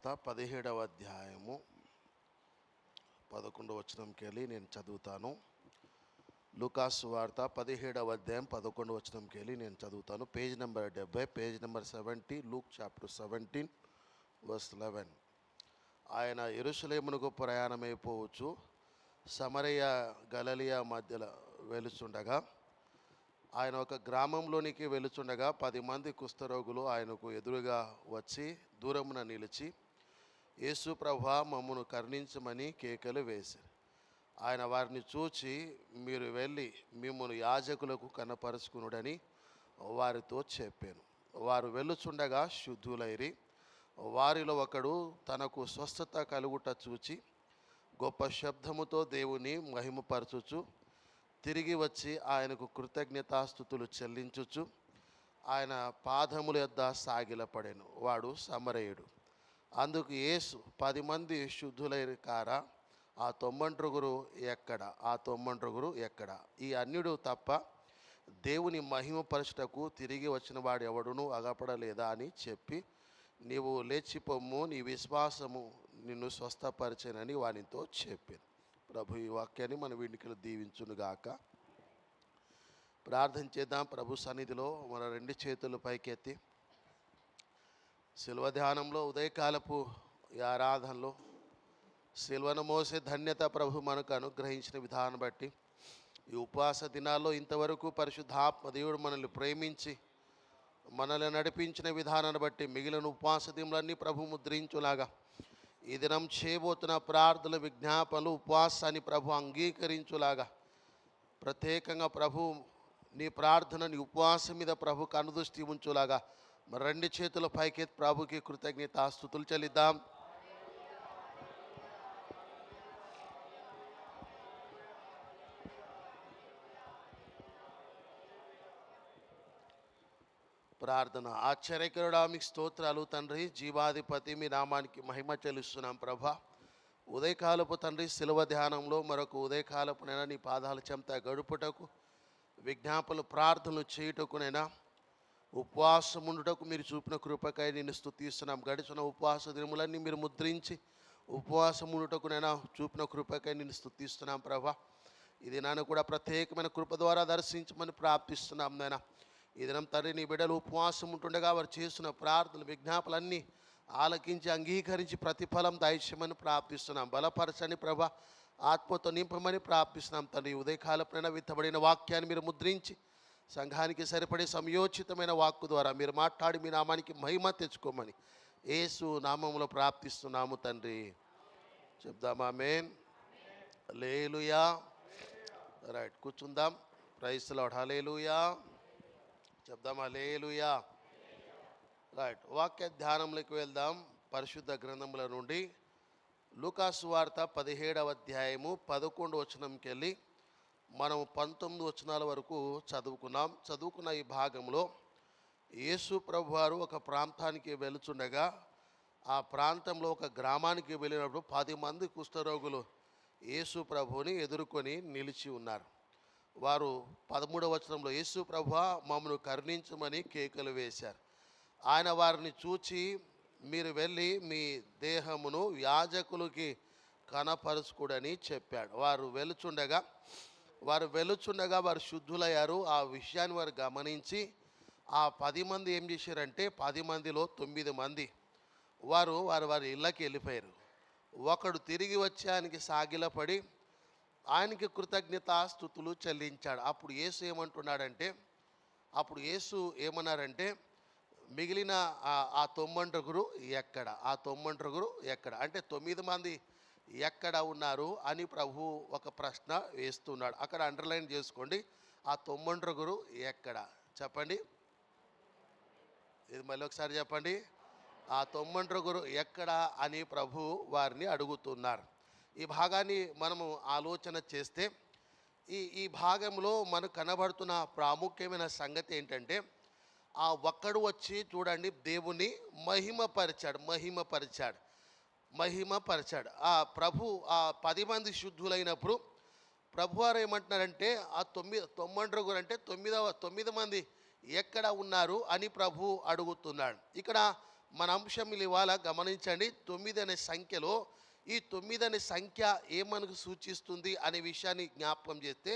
17వ అధ్యాయము 11వ వచనంకి వెళ్ళి నేను చదువుతాను. లూకాసు వార్త 17వ అధ్యాయం 11వ వచనంకి వెళ్ళి నేను చదువుతాను. Page number 70, page number 70, Luke chapter 17 verse 11. ఆయన యెరూషలేమునకు ప్రయాణమైపోవచ్చు సమరయ గలిలయ మధ్యలో వెలుచుండగా, ఆయన ఒక గ్రామంలోనికి వెలుచుండగా 10 మంది కుష్ఠరోగులు ఆయనకు ఎదురుగా వచ్చి దూరమున నిలిచి, యేసు ప్రభువా, మమ్మను కరుణించమని కేకలు వేశారు. ఆయన వారిని చూచి, మీరు వెళ్ళి మిమ్మును యాజకులకు కనపరుచుకునుడని వారితో చెప్పాను. వారు వెళ్ళుచుండగా శుద్ధులైరి. వారిలో ఒకడు తనకు స్వస్థత కలుగుట చూచి గొప్ప శబ్దముతో దేవుని మహిమపరచుచు తిరిగి వచ్చి ఆయనకు కృతజ్ఞతాస్తుతులు చెల్లించుచు ఆయన పాదముల యొద్ద సాగిలపడెను. వాడు సమరయుడు. అందుకు యేసు, 10 మంది శుద్ధులైన కారా? ఆ 90 ఎక్కడ? ఆ 90 ఎక్కడ? ఈ అన్యుడు తప్ప దేవుని మహిమపరచుటకు తిరిగి వచ్చిన వాడు ఎవడునూ అగపడలేదా అని చెప్పి, నీవు లేచిపోమ్ము, నీ విశ్వాసము నిన్ను స్వస్థపరిచెనని వానితో చెప్పాను. ప్రభు ఈ వాక్యాన్ని మన వీడికి దీవించునుగాక. ప్రార్థన చేద్దాం. ప్రభు సన్నిధిలో మన 2 చేతులు పైకెత్తి శిల్వ ధ్యానంలో, ఉదయకాలపు ఈ ఆరాధనలో శిల్వను మోసే ధన్యత ప్రభు మనకు అనుగ్రహించిన విధానం బట్టి, ఈ ఉపవాస దినాల్లో ఇంతవరకు పరిశుద్ధాత్మ దేవుడు మనల్ని ప్రేమించి మనల్ని నడిపించిన విధానాన్ని బట్టి మిగిలిన ఉపవాస దినములన్నీ ప్రభు ముద్రించులాగా ఈ దినం చేయబోతున్న ప్రార్థనల విజ్ఞాపనలు ఉపవాసాన్ని ప్రభు అంగీకరించులాగా, ప్రత్యేకంగా ప్రభు నీ ప్రార్థన నీ ఉపవాసం మీద ప్రభు కనుదృష్టి ఉంచులాగా మరి 2 చేతుల పైకెత్తి ప్రభుకి కృతజ్ఞతాస్తుతులు చెల్లిద్దాం. ప్రార్థన. ఆశ్చర్యకరుడా, మీకు స్తోత్రాలు తండ్రి. జీవాధిపతి, మీ నామానికి మహిమ చెల్లిస్తున్నాం ప్రభా. ఉదయకాలపు తండ్రి శిలువ ధ్యానంలో మరొక ఉదయకాలపునైనా నీ పాదాల చెంత గడుపుటకు, విజ్ఞాపనలు ప్రార్థనలు చేయుటకునైనా, ఉపవాసం ఉండుటకు మీరు చూపిన కృపకై నేను స్తుతిస్తున్నాం. గడిచిన ఉపవాస దినములన్నీ మీరు ముద్రించి ఉపవాసం ఉండుటకునైనా చూపిన కృపకై నేను స్తుతిస్తున్నాం ప్రభా. ఈ దినాన్ని కూడా ప్రత్యేకమైన కృప ద్వారా దర్శించమని ప్రార్థిస్తున్నాం నాయన. ఈ దినం తండ్రి నీ బిడ్డలు ఉపవాసం ఉంటుండగా వారు చేస్తున్న ప్రార్థనలు విజ్ఞాపనలన్నీ ఆలకించి అంగీకరించి ప్రతిఫలం దయచేయమని ప్రార్థిస్తున్నాం. బలపరచని ప్రభా, ఆత్మతో నింపమని ప్రార్థిస్తున్నాం తండ్రి. ఉదయకాలపైన విత్తబడిన వాక్యాన్ని మీరు ముద్రించి సంఘానికి సరిపడే సంయోచితమైన వాక్కు ద్వారా మీరు మాట్లాడి మీ నామానికి మహిమ తెచ్చుకోమని యేసు నామములో ప్రార్థిస్తున్నాము తండ్రి. చెప్దామా? ఆమేన్. హల్లెలూయా. రైట్, కూర్చుందాం. Praise the Lord. హల్లెలూయా. చెప్దాం హల్లెలూయా. రైట్, వాక్య ధ్యానంలోకి వెళ్దాం. పరిశుద్ధ గ్రంథముల నుండి లూకాసు వార్త 17వ అధ్యాయము 11వ వచనంకి వెళ్ళి మనం 19 వచనాల వరకు చదువుకున్న ఈ భాగంలో యేసు ప్రభువారు ఒక ప్రాంతానికి వెళుచుండగా, ఆ ప్రాంతంలో ఒక గ్రామానికి వెళ్ళినప్పుడు 10 మంది కుష్ఠరోగులు యేసు ప్రభువుని ఎదుర్కొని నిలిచి ఉన్నారు. వారు 13వ వచనంలో, యేసు ప్రభువా, మమ్మను కరుణించమని కేకలు వేశారు. ఆయన వారిని చూచి, మీరు వెళ్ళి మీ దేహమును యాజకులకి కనపరుచుకుడని చెప్పాడు. వారు వెళుచుండగా వారు శుద్ధులయ్యారు. ఆ విషయాన్ని వారు గమనించి ఆ 10 మంది ఏం చేశారంటే, 10 మందిలో 9 మంది వారి ఇళ్ళకి వెళ్ళిపోయారు. ఒకడు తిరిగి వచ్చి ఆయనకి సాగిలపడి ఆయనకి కృతజ్ఞతాస్తుతులు చెల్లించాడు. అప్పుడు యేసు ఏమన్నారంటే, మిగిలిన ఆ 90 ఎక్కడ? ఆ 90 ఎక్కడ అంటే 9 మంది ఎక్కడ ఉన్నారు అని ప్రభు ఒక ప్రశ్న వేస్తున్నాడు. అక్కడ అండర్లైన్ చేసుకోండి. ఆ 90 ఎక్కడ? చెప్పండి. ఇది మళ్ళీ ఒకసారి చెప్పండి. ఆ 90 ఎక్కడ అని ప్రభు వారిని అడుగుతున్నారు. ఈ భాగాన్ని మనము ఆలోచన చేస్తే ఈ భాగంలో మనకు కనబడుతున్న ప్రాముఖ్యమైన సంగతి ఏంటంటే, ఆ ఒక్కడు వచ్చి చూడండి దేవుని మహిమపరిచాడు. ఆ ప్రభు ఆ 10 మంది శుద్ధులైనప్పుడు ప్రభువారు ఏమంటున్నారంటే, ఆ 90 అంటే 9 మంది ఎక్కడ ఉన్నారు అని ప్రభు అడుగుతున్నాడు. ఇక్కడ మన అంశం ఇవాళ గమనించండి. 9 అనే సంఖ్యలో ఈ 9 అనే సంఖ్య ఏమనకు సూచిస్తుంది అనే విషయాన్ని జ్ఞాపకం చేస్తే,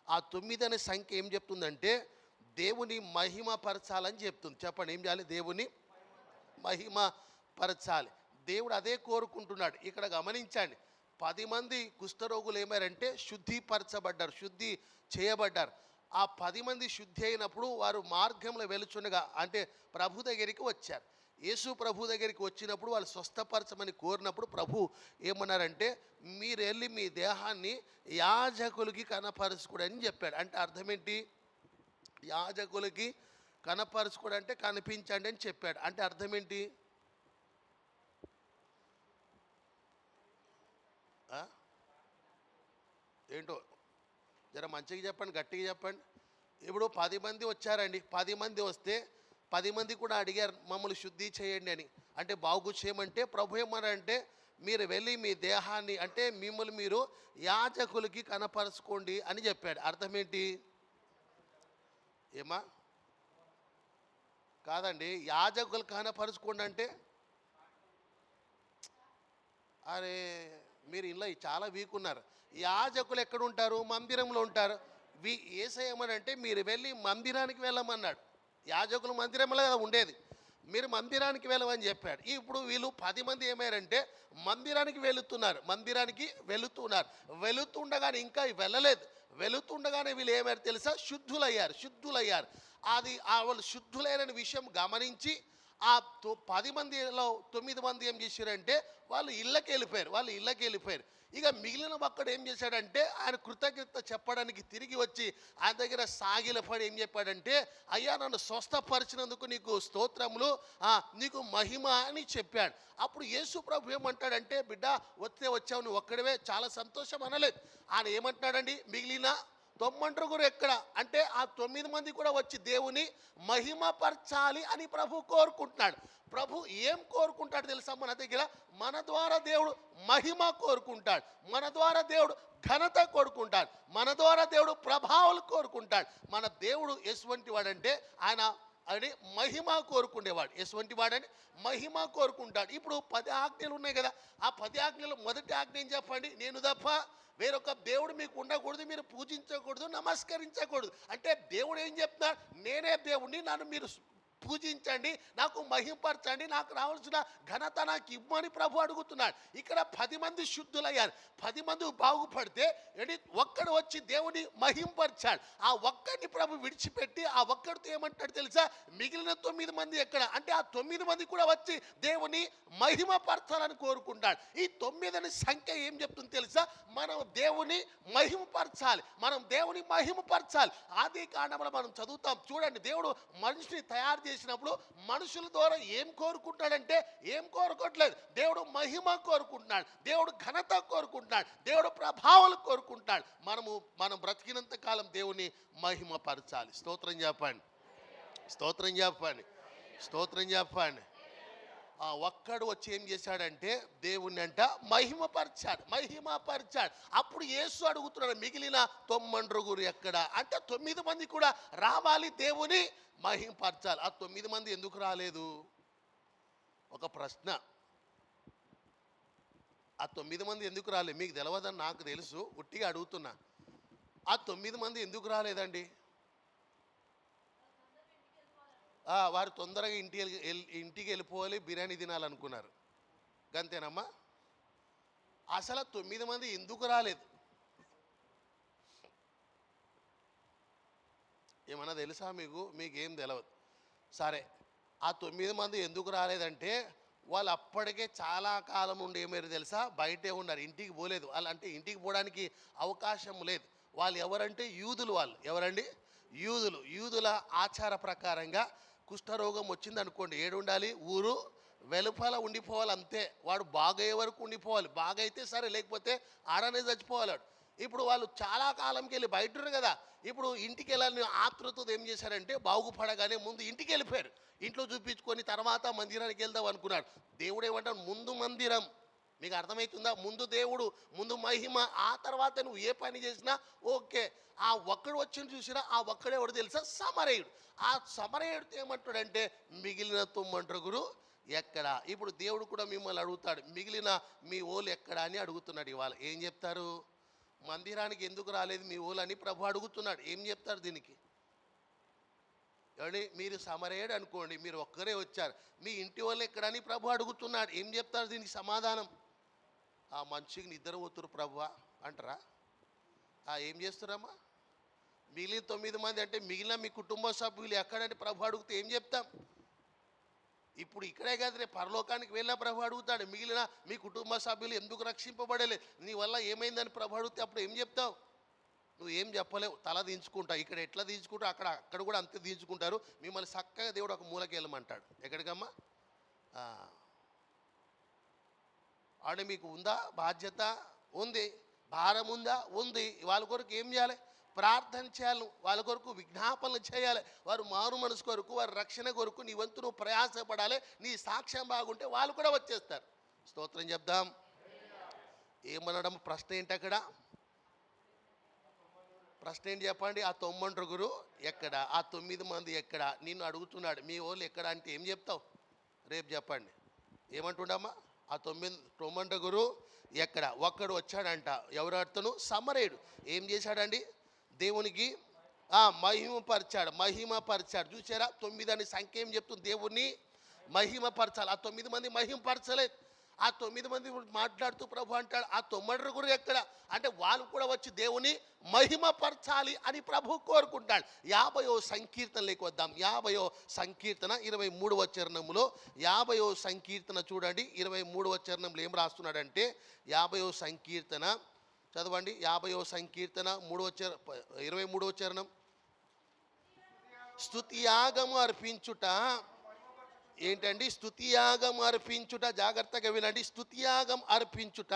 ఆ 9 అనే సంఖ్య ఏం చెప్తుందంటే దేవుని మహిమ పరచాలని చెప్తుంది. చెప్పండి, ఏం చేయాలి? దేవుని మహిమ పరచాలి. దేవుడు అదే కోరుకుంటున్నాడు. ఇక్కడ గమనించండి, 10 మంది కుష్ఠరోగులు ఏమారంటే శుద్ధిపరచబడ్డారు, శుద్ధి చేయబడ్డారు. ఆ 10 మంది శుద్ధి అయినప్పుడు వారు మార్గంలో వెలుచుండగా అంటే ప్రభు దగ్గరికి వచ్చారు. యేసు ప్రభు దగ్గరికి వచ్చినప్పుడు వాళ్ళు స్వస్థపరచమని కోరినప్పుడు ప్రభు ఏమన్నారంటే, మీరు వెళ్ళి మీ దేహాన్ని యాజకులకి కనపరచుకోడు అని చెప్పాడు. అంటే అర్థం ఏంటి? యాజకులకి కనపరచుకోడు అంటే కనిపించండి అని చెప్పాడు. అంటే అర్థం ఏంటి? ఏంటో జర మంచిగా చెప్పండి, గట్టిగా చెప్పండి. ఇప్పుడు 10 మంది వచ్చారండి. 10 మంది వస్తే 10 మంది కూడా అడిగారు మమ్మల్ని శుద్ధి చేయండి అని. అంటే బాగు చేయమంటే ప్రభు ఏమన్నారంటే, మీరు వెళ్ళి మీ దేహాన్ని అంటే మిమ్మల్ని మీరు యాజకులకి కనపరచుకోండి అని చెప్పాడు. అర్థం ఏంటి? ఏమా కాదండి, యాజకులు కనపరచుకోండి అంటే అరే మీరు ఇలా చాలా వీక్ ఉన్నారు. యాజకులు ఎక్కడ ఉంటారు? మందిరంలో ఉంటారు. ఏసేయమనంటే మీరు వెళ్ళి మందిరానికి వెళ్ళమన్నాడు. యాజకులు మందిరంలో కదా ఉండేది, మీరు మందిరానికి వెళ్ళమని చెప్పాడు. ఇప్పుడు వీళ్ళు 10 మంది ఏమయ్యారంటే మందిరానికి వెళుతున్నారు. వెళుతుండగానే ఇంకా వెళ్ళలేదు. వెళుతుండగానే వీళ్ళు ఏమయ్యారు తెలుసా? శుద్ధులయ్యారు. అది వాళ్ళు శుద్ధులైన విషయం గమనించి ఆ 10 మందిలో 9 మంది ఏం చేశారంటే వాళ్ళు ఇళ్ళకి వెళ్ళిపోయారు. ఇక మిగిలిన ఒక్కడు ఏం చేశాడంటే ఆయన కృతజ్ఞత చెప్పడానికి తిరిగి వచ్చి ఆయన దగ్గర సాగిలపడి ఏం చెప్పాడంటే, అయ్యా నన్ను స్వస్థపరిచినందుకు నీకు స్తోత్రములు, నీకు మహిమ అని చెప్పాడు. అప్పుడు యేసు ప్రభు ఏమంటాడంటే, బిడ్డ వచ్చావు నువ్వు ఒక్కడివే, చాలా సంతోషం అనలేదు. ఆయన ఏమంటున్నాడండి, మిగిలిన 9 ఎక్కడ అంటే ఆ 9 మంది కూడా వచ్చి దేవుని మహిమపరచాలి అని ప్రభు కోరుకుంటున్నాడు. ప్రభు ఏం కోరుకుంటాడు తెలుసా? మన దగ్గర మన ద్వారా దేవుడు మహిమ కోరుకుంటాడు, మన ద్వారా దేవుడు ఘనత కోరుకుంటాడు, మన ద్వారా దేవుడు ప్రభావాలు కోరుకుంటాడు. మన దేవుడు ఎటువంటి వాడంటే ఆయన అని మహిమ కోరుకునేవాడు. ఎటువంటి వాడని మహిమ కోరుకుంటాడు. ఇప్పుడు 10 ఆజ్ఞలు ఉన్నాయి కదా, ఆ 10 ఆజ్ఞలు మొదటి ఆజ్ఞ ఏం చెప్పండి? నేను తప్ప వేరొక దేవుడు మీకు ఉండకూడదు, మీరు పూజించకూడదు, నమస్కరించకూడదు. అంటే దేవుడు ఏం చెప్తున్నాడు? నేనే దేవుడిని, నన్ను మీరు పూజించండి, నాకు మహింపరచండి, నాకు రావాల్సిన ఘనత నాకు ఇవ్వని ప్రభు అడుగుతున్నాడు. ఇక్కడ 10 మంది శుద్ధులయ్యారు. 10 మంది బాగుపడితే ఒక్కడు వచ్చి దేవుని మహింపరచాడు. ఆ ఒక్కడిని ప్రభు విడిచిపెట్టి ఆ ఒక్కడితో ఏమంటాడు తెలుసా? మిగిలిన 9 మంది ఎక్కడ అంటే ఆ 9 మంది కూడా వచ్చి దేవుని మహిమపరచాలని కోరుకుంటాడు. ఈ 9 అనే సంఖ్య ఏం చెప్తుంది తెలుసా? మనం దేవుని మహిమపరచాలి, ఆది కాండంలో మనం చదువుతాం చూడండి. దేవుడు మనిషిని తయారు చేసినప్పుడు మనుషుల ద్వారా ఏం కోరుకుంటాడంటే ఏం కోరుకోవట్లేదు, దేవుడు మహిమ కోరుకుంటున్నాడు, దేవుడు ఘనత కోరుకుంటున్నాడు, దేవుడు ప్రభావాలు కోరుకుంటున్నాడు. మనం బ్రతికినంత కాలం దేవుని మహిమపరచాలి. స్తోత్రం చెప్పండి. ఆ ఒక్కడు వచ్చి ఏం చేశాడంటే దేవుణ్ణి అంట మహిమపరిచాడు. అప్పుడు యేసు అడుగుతున్నాడు, మిగిలిన 9 ఎక్కడ అంటే 9 మంది కూడా రావాలి, దేవుని మహిమపరచాలి. ఆ 9 మంది ఎందుకు రాలేదు? ఒక ప్రశ్న. ఆ 9 మంది ఎందుకు రాలేదు మీకు తెలియదని నాకు తెలుసు, ఉట్టిగా అడుగుతున్నా. ఆ 9 మంది ఎందుకు రాలేదండి? వారు తొందరగా ఇంటికి వెళ్ళిపోవాలి, బిర్యానీ తినాలనుకున్నారు, గంతేనమ్మా. అసలు 9 మంది ఎందుకు రాలేదు ఏమన్నా తెలుసా మీకేం తెలియదు. సరే, ఆ 9 మంది ఎందుకు రాలేదంటే వాళ్ళు అప్పటికే చాలా కాలం నుండి ఏమైనా తెలుసా? బయటే ఉన్నారు, ఇంటికి పోలేదు. వాళ్ళు అంటే ఇంటికి పోవడానికి అవకాశం లేదు. వాళ్ళు ఎవరంటే యూదులు. వాళ్ళు ఎవరండి? యూదుల ఆచార ప్రకారంగా కుష్ఠరోగం వచ్చింది అనుకోండి, ఏడుండాలి? ఊరు వెలుపల ఉండిపోవాలి, అంతే. వాడు బాగయ్యే వరకు ఉండిపోవాలి. బాగైతే సరే, లేకపోతే ఆడనే చచ్చిపోవాలి. ఇప్పుడు వాళ్ళు చాలా కాలంకి వెళ్ళి బయట ఉన్నారు కదా, ఇప్పుడు ఇంటికి వెళ్ళాలని ఆతృతతో ఏం చేశారంటే బాగుపడగానే ముందు ఇంటికి వెళ్ళిపోయారు. ఇంట్లో చూపించుకొని తర్వాత మందిరానికి వెళ్దాం అనుకున్నాడు. దేవుడు ఏమంటాడు? ముందు మందిరం. మీకు అర్థమవుతుందా? ముందు దేవుడు, ముందు మహిమ, ఆ తర్వాత నువ్వు ఏ పని చేసినా ఓకే. ఆ ఒక్కడు వచ్చిన చూసినా ఆ ఒక్కడే ఎవడు తెలుసా? సమరయుడు. ఆ సమరయుడితో ఏమంటాడంటే మిగిలిన 9 ఎక్కడ. ఇప్పుడు దేవుడు కూడా మిమ్మల్ని అడుగుతాడు, మిగిలిన మీ ఓళ్ళు ఎక్కడ అని అడుగుతున్నాడు. ఇవాళ ఏం చెప్తారు? మందిరానికి ఎందుకు రాలేదు మీ ఓళ్ళు అని ప్రభు అడుగుతున్నాడు. ఏం చెప్తారు దీనికి? ఏమండి, మీరు సమరేడు అనుకోండి, మీరు ఒక్కరే వచ్చారు, మీ ఇంటి వాళ్ళు ఎక్కడని ప్రభు అడుగుతున్నాడు. ఏం చెప్తారు దీనికి సమాధానం? ఆ మనిషికి నిద్ర పోతురు ప్రభు అంటారా? ఏం చేస్తున్నారమ్మా? మిగిలిన 9 మంది అంటే మిగిలిన మీ కుటుంబ సభ్యులు ఎక్కడంటే ప్రభు అడిగితే ఏం చెప్తాం? ఇప్పుడు ఇక్కడే కాదు, రేపు పరలోకానికి వెళ్ళా ప్రభు అడుగుతాడు, మిగిలిన మీ కుటుంబ సభ్యులు ఎందుకు రక్షింపబడలేదు, నీ వల్ల ఏమైందని ప్రభు అడిగితే అప్పుడు ఏం చెప్తావు? నువ్వు ఏం చెప్పలేవు, తల దించుకుంటావు. ఇక్కడ ఎట్లా దించుకుంటావు అక్కడ కూడా అంతే దించుకుంటారు. మిమ్మల్ని చక్కగా దేవుడు ఒక మూలకి వెళ్ళమంటాడు. ఎక్కడికమ్మా? అంటే మీకు ఉందా బాధ్యత? ఉంది. భారం ఉందా? ఉంది. వాళ్ళ కొరకు ఏం చేయాలి? ప్రార్థన చేయాలి. వాళ్ళ కొరకు విజ్ఞాపనలు చేయాలి. వారు మారు మనసు కొరకు, వారి రక్షణ కొరకు నీ వంతు నువ్వు ప్రయాసపడాలి. నీ సాక్ష్యం బాగుంటే వాళ్ళు కూడా వచ్చేస్తారు. స్తోత్రం చెప్దాం. ఏమనడం? ప్రశ్న ఏంటి అక్కడ? ప్రశ్న ఏంటి చెప్పండి? ఆ 9 ఎక్కడ? ఆ 9 మంది ఎక్కడ? నిన్ను అడుగుతున్నాడు, మీ వాళ్ళు ఎక్కడ అంటే ఏం చెప్తావు? రేపు చెప్పండి. ఏమంటుండమ్మా? ఆ 9 ఎక్కడ? ఒక్కడు వచ్చాడంట. ఎవరు? అతను సమరేయుడు. ఏం చేశాడండి? దేవునికి మహిమపరిచాడు. చూసారా? 9 అనే సంఖ్య ఏం చెప్తుంది? దేవుణ్ణి మహిమపరచాలి. ఆ 9 మంది మహిమపరచలేదు. ఆ 9 మంది మాట్లాడుతూ ప్రభు అంటాడు, ఆ 9 ఎక్కడ అంటే వాళ్ళు కూడా వచ్చి దేవుని మహిమపరచాలి అని ప్రభు కోరుకుంటాడు. 50వ సంకీర్తనలోకి వద్దాం. 50వ సంకీర్తన 23వ చరణంలో, 50వ సంకీర్తన చూడండి. 23వ చరణంలో ఏం రాస్తున్నాడంటే, 50వ సంకీర్తన చదవండి. 50వ సంకీర్తన 23వ చరణం. స్తుతియాగము అర్పించుట ఏంటండి? స్తుతియాగం అర్పించుట. జాగ్రత్తగా వినండి. స్తుతియాగం అర్పించుట.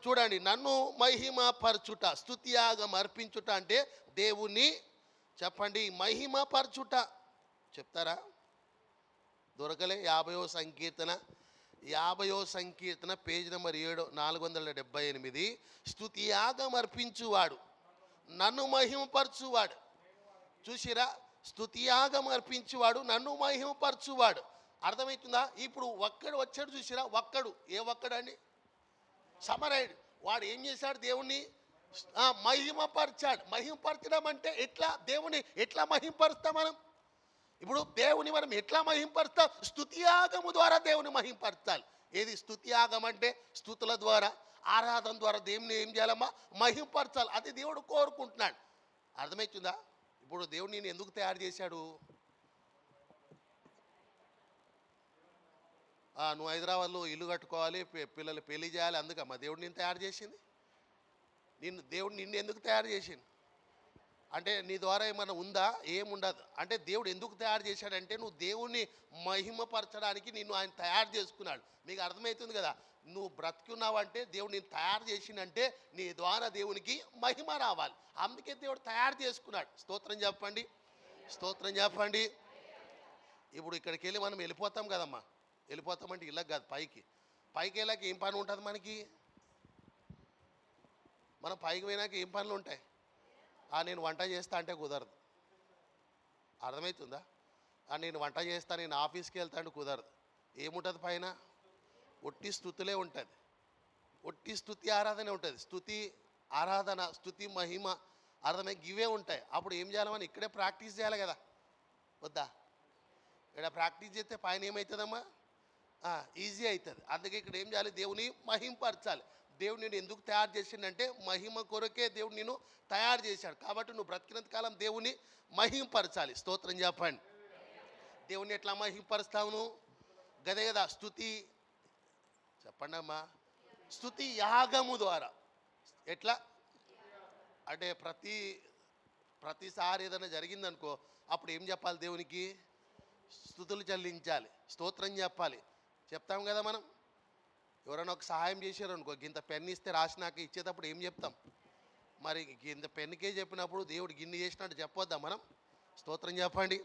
చూడండి, నన్ను మహిమపరచుట. స్తుతియాగం అర్పించుట అంటే దేవుని చెప్పండి మహిమపరచుట. చెప్తారా? దొరకలే. 50వ సంకీర్తన 50వ సంకీర్తన పేజ్ నెంబర్ 478. స్తుతియాగం అర్పించువాడు, నన్ను మహిమపరచువాడు. చూసిరా? స్తుతియాగం అర్పించువాడు, నన్ను మహిమపరచువాడు. అర్థమవుతుందా? ఇప్పుడు ఒక్కడు వచ్చాడు. చూసిరా? ఒక్కడు. ఏ ఒక్కడండి? సమరయుడు. వాడు ఏం చేశాడు? దేవుణ్ణి మహిమపరచాడు. మహిమపరచడం అంటే ఎట్లా? దేవుని ఎట్లా మహిమపరుస్తాం మనం? ఇప్పుడు దేవుని మనం ఎట్లా మహిమపరుస్తాం? స్తుతియాగము ద్వారా దేవుని మహిమపరచాలి. ఏది స్తుతియాగం అంటే? స్తుతుల ద్వారా, ఆరాధన ద్వారా దేవుని ఏం చేయాలమ్మా? మహిమపరచాలి. అది దేవుడు కోరుకుంటున్నాడు. అర్థమవుతుందా? ఇప్పుడు దేవుడు నేను ఎందుకు తయారు చేశాడు? నువ్వు హైదరాబాద్లో ఇల్లు కట్టుకోవాలి, పిల్లలు పెళ్లి చేయాలి, అందుకమ్మా దేవుడు నేను తయారు చేసింది. దేవుడు నిన్ను ఎందుకు తయారు చేసింది అంటే నీ ద్వారా ఏమైనా ఉందా? ఏముండదు. అంటే దేవుడు ఎందుకు తయారు చేశాడంటే నువ్వు దేవుణ్ణి మహిమపరచడానికి నిన్ను ఆయన తయారు చేసుకున్నాడు. మీకు అర్థమవుతుంది కదా? నువ్వు బ్రతుకున్నావంటే దేవుడు నేను తయారు చేసిందంటే నీ ద్వారా దేవునికి మహిమ రావాలి. అందుకే దేవుడు తయారు చేసుకున్నాడు. స్తోత్రం చెప్పండి. స్తోత్రం చెప్పండి. ఇప్పుడు ఇక్కడికి వెళ్ళి మనం వెళ్ళిపోతాం కదమ్మా. వెళ్ళిపోతామంటే ఇళ్ళకి కాదు, పైకి వెళ్ళాక ఏం పని ఉంటుంది మనకి? మనం పైకి పోయినాక ఏం పనులు ఉంటాయి? నేను వంట చేస్తా అంటే కుదరదు. అర్థమవుతుందా? నేను వంట చేస్తా, నేను ఆఫీస్కి వెళ్తా అంటే కుదరదు. ఏముంటుంది పైన? ఒట్టి స్తుతులే ఉంటుంది. ఒట్టి స్తుతి ఆరాధనే ఉంటుంది. స్తుతి ఆరాధన, స్తుతి మహిమ, అర్థమై ఇవే ఉంటాయి. అప్పుడు ఏం చేయాలమని ఇక్కడే ప్రాక్టీస్ చేయాలి కదా, వద్దా? ఇక్కడ ప్రాక్టీస్ చేస్తే పైన ఏమవుతుందమ్మా? ఈజీ అవుతుంది. అందుకే ఇక్కడ ఏం చేయాలి? దేవుని మహింపరచాలి. దేవుడు నేను ఎందుకు తయారు చేసిండంటే మహిమ కొరకే దేవుడు నేను తయారు చేశాడు. కాబట్టి నువ్వు బ్రతికినంత కాలం దేవుని మహింపరచాలి. స్తోత్రం చెప్పండి. దేవుని ఎట్లా మహింపరుస్తావు నువ్వు? గదే కదా స్తుతి. చెప్పండి అమ్మా. స్తుతి యాగము ద్వారా. ఎట్లా అంటే ప్రతిసారి ఏదైనా జరిగిందనుకో అప్పుడు ఏం చెప్పాలి? దేవునికి స్తుతులు చెల్లించాలి, స్తోత్రం చెప్పాలి. చెప్తాం కదా మనం. ఎవరైనా ఒక సహాయం చేశారు అనుకో, ఇంత పెన్ ఇస్తే రాసినాక ఇచ్చేటప్పుడు ఏం చెప్తాం? మరి ఇంత పెన్నుకే చెప్పినప్పుడు దేవుడు గిన్నె చేసినట్టు చెప్పొద్దా మనం? స్తోత్రం చెప్పండి.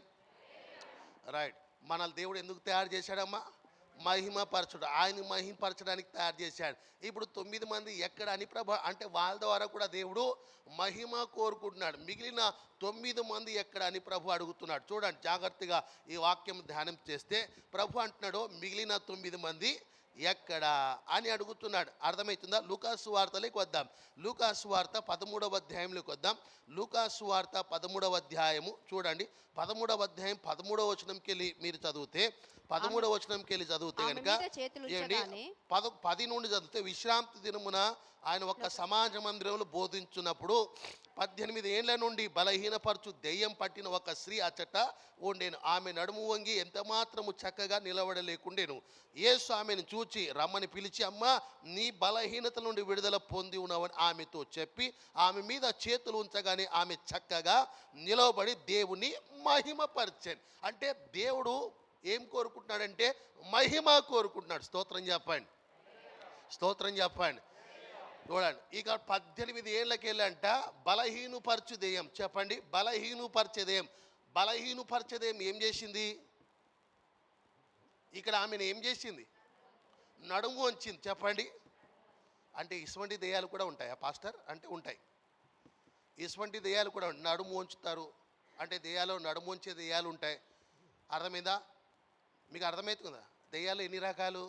రైట్. మనల్ని దేవుడు ఎందుకు తయారు చేశాడమ్మా? మహిమపరచుడు, ఆయన మహిమపరచడానికి తయారు చేశాడు. ఇప్పుడు 9 మంది ఎక్కడ అని ప్రభు అంటే వాళ్ళ ద్వారా కూడా దేవుడు మహిమ కోరుకుంటున్నాడు. మిగిలిన 9 మంది ఎక్కడ అని ప్రభు అడుగుతున్నాడు. చూడండి జాగ్రత్తగా ఈ వాక్యం ధ్యానం చేస్తే ప్రభు అంటున్నాడు మిగిలిన 9 మంది ఎక్కడా అని అడుగుతున్నాడు. అర్థమవుతుందా? లూకాసు వార్తలోకి వద్దాం. లూకాసు వార్త 13వ అధ్యాయంలోకి వద్దాం. లూకాసు వార్త 13వ అధ్యాయము చూడండి. 13వ అధ్యాయం 13వ వచనంకి వెళ్ళి మీరు చదివితే 13వ వచనంకి వెళ్ళి చదివితే కనుక 10 నుండి చదివితే విశ్రాంతి దినమున ఆయన ఒక సమాజ మందిరంలో బోధించున్నప్పుడు 18 ఏళ్ల నుండి బలహీనపరచు దెయ్యం పట్టిన ఒక స్త్రీ అచ్చట ఉండేను. ఆమె నడుము వంగి ఎంత మాత్రము చక్కగా నిలబడలేకుండేను. యేసు ఆమెను చూచి రమ్మని పిలిచి, అమ్మా నీ బలహీనత నుండి విడుదల పొంది ఉన్నావని ఆమెతో చెప్పి ఆమె మీద చేతులు ఉంచగానే ఆమె చక్కగా నిలబడి దేవుని మహిమపరిచాను. అంటే దేవుడు ఏం కోరుకుంటున్నాడంటే మహిమ కోరుకుంటున్నాడు. స్తోత్రం చెప్పండి, స్తోత్రం చెప్పండి. చూడండి ఇక 18 ఏళ్ళకి వెళ్ళంట బలహీనుపరచు దెయ్యం. చెప్పండి, బలహీనుపరచే దెయ్యం. బలహీనుపరచే దెయ్యం ఏం చేసింది? ఇక్కడ ఆమెను ఏం చేసింది? నడుము వంచింది. చెప్పండి, అంటే ఇటువంటి దెయ్యాలు కూడా ఉంటాయా పాస్టర్? అంటే ఉంటాయి. ఇటువంటి దెయ్యాలు కూడా నడుము వంచుతారు. అంటే దెయ్యాలు నడుము వంచే దెయ్యాలు ఉంటాయి. అర్థమైందా? మీకు అర్థమవుతుందా? దెయ్యాలు ఎన్ని రకాలు?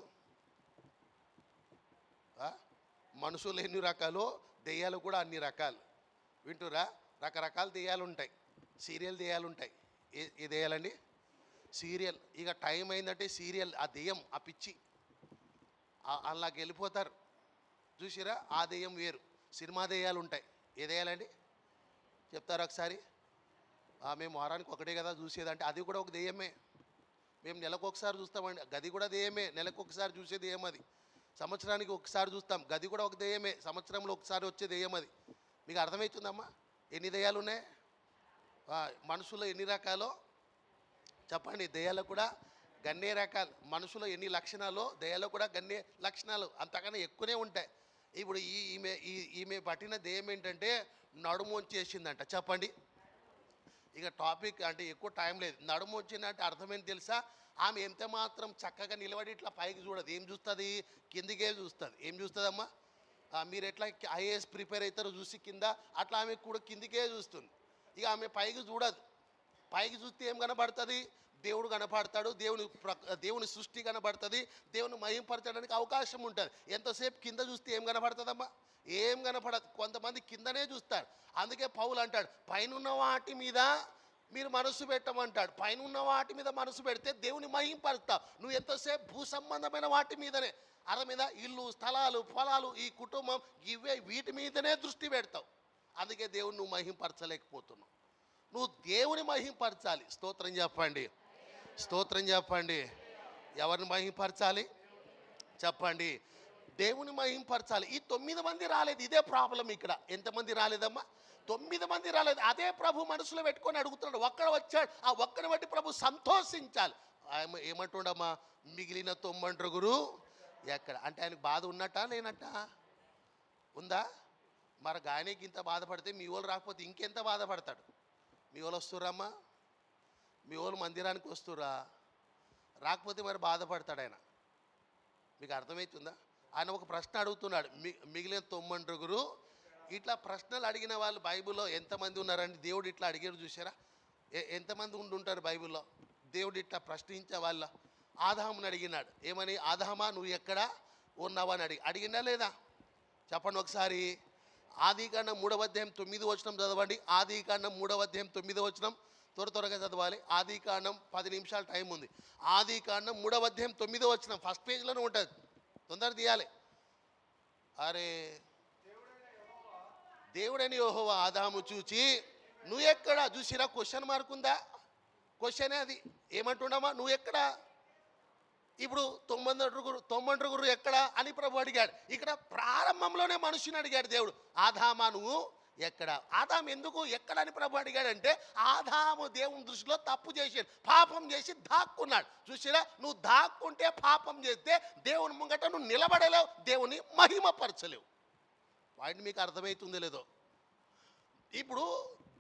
మనుషులు ఎన్ని రకాలు, దెయ్యాలు కూడా అన్ని రకాలు. వింటురా? రకరకాల దెయ్యాలు ఉంటాయి. సీరియల్ దెయ్యాలు ఉంటాయి. ఏ దెయ్యాలండి? సీరియల్. ఇక టైం అయిందంటే సీరియల్, ఆ దెయ్యం, ఆ పిచ్చి అలాగ వెళ్ళిపోతారు. చూసిరా? ఆ దెయ్యం వేరు. సినిమా దెయ్యాలు ఉంటాయి. ఏ దెయ్యాలండి చెప్తారు ఒకసారి? మేము వారానికి ఒకటే కదా చూసేదంటే అది కూడా ఒక దెయ్యమే. మేము నెలకు ఒకసారి చూస్తామండి, గది కూడా దెయ్యమే. నెలకు ఒకసారి చూసే దెయ్యం అది. సంవత్సరానికి ఒకసారి చూస్తాం, గది కూడా ఒక దెయ్యమే. సంవత్సరంలో ఒకసారి వచ్చే దెయ్యం అది. మీకు అర్థమవుతుందమ్మా ఎన్ని దెయ్యాలు ఉన్నాయి? మనుషులు ఎన్ని రకాలో చెప్పండి. దెయ్యాలు కూడా గన్నే రకాలు. మనుషులు ఎన్ని లక్షణాలు, దెయ్యాలు కూడా గన్నే లక్షణాలు, అంతకన్నా ఎక్కువనే ఉంటాయి. ఇప్పుడు ఈమె పట్టిన దెయ్యం ఏంటంటే నడుము వచ్చేసిందంట. చెప్పండి, ఇక టాపిక్ అంటే ఎక్కువ టైం లేదు. నడుము వచ్చిందంటే అర్థమేంటి తెలుసా? ఆమె ఎంత మాత్రం చక్కగా నిలబడి ఇట్లా పైకి చూడదు. ఏం చూస్తుంది? కిందికే చూస్తుంది. ఏం చూస్తుందమ్మా? మీరు ఎట్లా ఐఏఎస్ ప్రిపేర్ అవుతారో చూసి కింద, అట్లా ఆమె కూడా కిందికే చూస్తుంది. ఇక ఆమె పైకి చూడదు. పైకి చూస్తే ఏం కనబడుతుంది? దేవుడు కనపడతాడు, దేవుని సృష్టి కనబడుతుంది, దేవుని మహింపరచడానికి అవకాశం ఉంటుంది. ఎంతసేపు కింద చూస్తే ఏం కనపడుతుందమ్మా? ఏం కనపడదు. కొంతమంది కిందనే చూస్తారు. అందుకే పౌలు అంటాడు పైనున్న వాటి మీద మీరు మనసు పెట్టమంటాడు. పైన ఉన్న వాటి మీద మనసు పెడితే దేవుని మహింపరుస్తావు. నువ్వు ఎంతసేపు భూ సంబంధమైన వాటి మీదనే, అర మీద ఇల్లు, స్థలాలు, పొలాలు, ఈ కుటుంబం, వీటి మీదనే దృష్టి పెడతావు. అందుకే దేవుని నువ్వు మహింపరచలేకపోతున్నావు. నువ్వు దేవుని మహింపరచాలి. స్తోత్రం చెప్పండి, స్తోత్రం చెప్పండి. ఎవరిని మహింపరచాలి చెప్పండి? దేవుని మహింపరచాలి. ఈ 9 మంది రాలేదు. ఇదే ప్రాబ్లం ఇక్కడ. ఎంతమంది రాలేదమ్మా? 9 మంది రాలేదు. అదే ప్రభు మనసులో పెట్టుకొని అడుగుతున్నాడు. ఒక్కడ వచ్చాడు, ఆ ఒక్కని బట్టి ప్రభు సంతోషించాలి. ఆయన ఏమంటుండమ్మా? మిగిలిన 90 ఎక్కడ? అంటే ఆయనకు బాధ ఉన్నట్టా లేనట్టా? ఉందా? మరి గాయనికి ఇంత బాధపడితే మీ వాళ్ళు రాకపోతే ఇంకెంత బాధపడతాడు? మీ వాళ్ళు వస్తుర్రమ్మా? మీ వాళ్ళు మందిరానికి వస్తురా? రాకపోతే మరి బాధపడతాడు ఆయన. మీకు అర్థమవుతుందా? ఆయన ఒక ప్రశ్న అడుగుతున్నాడు. మిగిలిన 90 ఇట్లా ప్రశ్నలు అడిగిన వాళ్ళు బైబిల్లో ఎంతమంది ఉన్నారండి? దేవుడు ఇట్లా అడిగారు చూసారా? ఎంతమంది ఉండుంటారు బైబిల్లో? దేవుడు ఇట్లా ప్రశ్నించే వాళ్ళ ఆదాముని అడిగినాడు. ఏమని? ఆదామా నువ్వు ఎక్కడ ఉన్నావని అడిగినా లేదా? చెప్పండి ఒకసారి. ఆదికాండం 3వ అధ్యాయం 9వ వచనం చదవండి. ఆదికాండం 3వ అధ్యాయం 9వ వచనం త్వరగా చదవాలి. ఆదికాండం 10 నిమిషాలు టైం ఉంది. ఆదికాండం 3వ అధ్యాయం 9వ వచనం ఫస్ట్ పేజ్లోనే ఉంటుంది. తొందర తీయాలి. అరే, దేవుడని యెహోవా ఆదాము చూచి నువ్వు ఎక్కడ? చూసిరా? క్వశ్చన్ మార్క్ ఉందా? క్వశ్చనే అది. ఏమంటున్నామా? నువ్వు ఎక్కడ? ఇప్పుడు 90 ఎక్కడ అని ప్రభు అడిగాడు. ఇక్కడ ప్రారంభంలోనే మనుషుని అడిగాడు దేవుడు. ఆదామా నువ్వు ఎక్కడ? ఆదాము ఎందుకు ఎక్కడ అని ప్రభు అడిగాడంటే ఆదాము దేవుని దృష్టిలో తప్పు చేసి పాపం చేసి దాక్కున్నాడు. చూసిరా? నువ్వు దాక్కుంటే పాపం చేస్తే దేవుని ముంగట నువ్వు నిలబడలేవు, దేవుని మహిమపరచలేవు. పాయింట్ మీకు అర్థమవుతుందో లేదో? ఇప్పుడు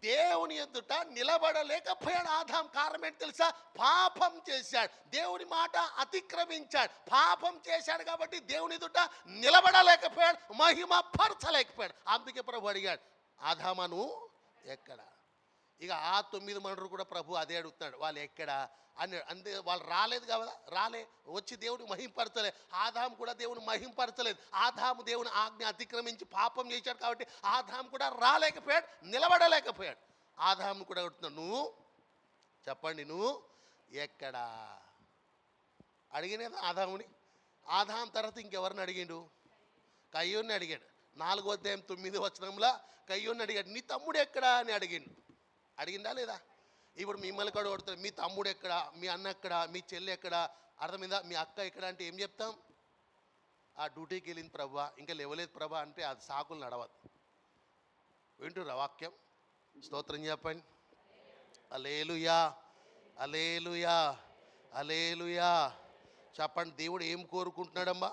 దేవుని ఎదుట నిలబడలేకపోయాడు ఆదాం. కారణం ఏంటి తెలుసా? పాపం చేశాడు, దేవుని మాట అతిక్రమించాడు, పాపం చేశాడు. కాబట్టి దేవుని ఎదుట నిలబడలేకపోయాడు, మహిమ పరచలేకపోయాడు. అందుకే ప్రభు అడిగాడు, ఆదామా నువ్వు ఎక్కడ? ఇక ఆ 9 మండలు కూడా ప్రభు అదే అడుగుతున్నాడు, వాళ్ళు ఎక్కడ అని. అంతే, వాళ్ళు రాలేదు కదా, వచ్చి దేవుని మహింపరచలేదు. ఆదాము కూడా దేవుని మహింపరచలేదు. ఆదాము దేవుని ఆజ్ఞ అతిక్రమించి పాపం చేశాడు కాబట్టి ఆదాము కూడా రాలేకపోయాడు, నిలబడలేకపోయాడు. ఆదాము కూడా అడుగుతున్నాడు, నువ్వు చెప్పండి, నువ్వు ఎక్కడా అడిగినది ఆదాముని. ఆదాం తర్వాత ఇంకెవరిని అడిగిండు? కయ్యూని అడిగాడు. 4వ అధ్యాయం 9వ వచనంలో కయ్యూని అడిగాడు, నీ తమ్ముడు ఎక్కడా అని అడిగిందా లేదా? ఇప్పుడు మిమ్మల్ని కూడా కొడుతారు, మీ తమ్ముడు ఎక్కడ, మీ అన్న ఎక్కడ, మీ చెల్లి ఎక్కడ, అర్థమైందా? మీ అక్క ఎక్కడ అంటే ఏం చెప్తాం? ఆ డ్యూటీకి వెళ్ళింది ప్రభా, ఇంకా లేవలేదు ప్రభా అంటే అది సాకులు నడవదు. వింటురా వాక్యం? స్తోత్రం చెప్పండి. హల్లెలూయా, హల్లెలూయా, హల్లెలూయా చెప్పండి. దేవుడు ఏం కోరుకుంటున్నాడమ్మా?